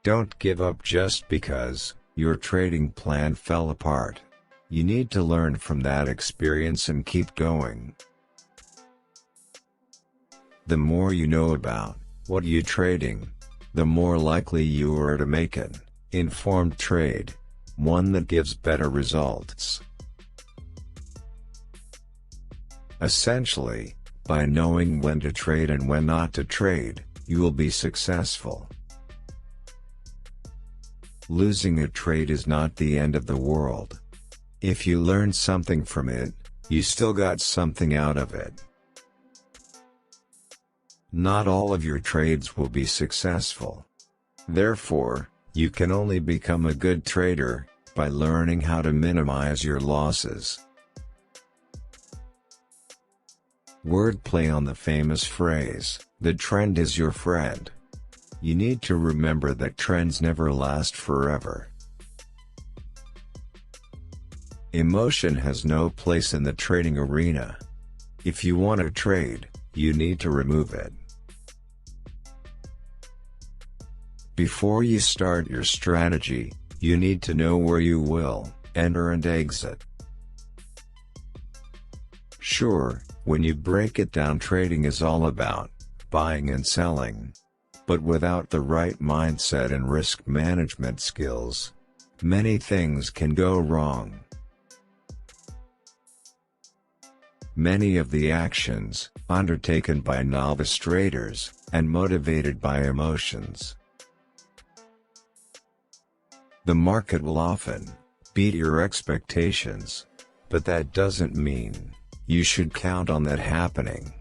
Don't give up just because your trading plan fell apart. You need to learn from that experience and keep going. The more you know about what you're trading, the more likely you are to make an informed trade, one that gives better results. Essentially, by knowing when to trade and when not to trade, you will be successful. Losing a trade is not the end of the world. If you learn something from it, you still got something out of it. Not all of your trades will be successful. Therefore, you can only become a good trader by learning how to minimize your losses. Wordplay on the famous phrase, "The trend is your friend." You need to remember that trends never last forever. Emotion has no place in the trading arena. If you want to trade, you need to remove it. Before you start your strategy, you need to know where you will enter and exit. Sure, when you break it down, trading is all about buying and selling. But without the right mindset and risk management skills, many things can go wrong. Many of the actions undertaken by novice traders and motivated by emotions. The market will often beat your expectations, but that doesn't mean you should count on that happening.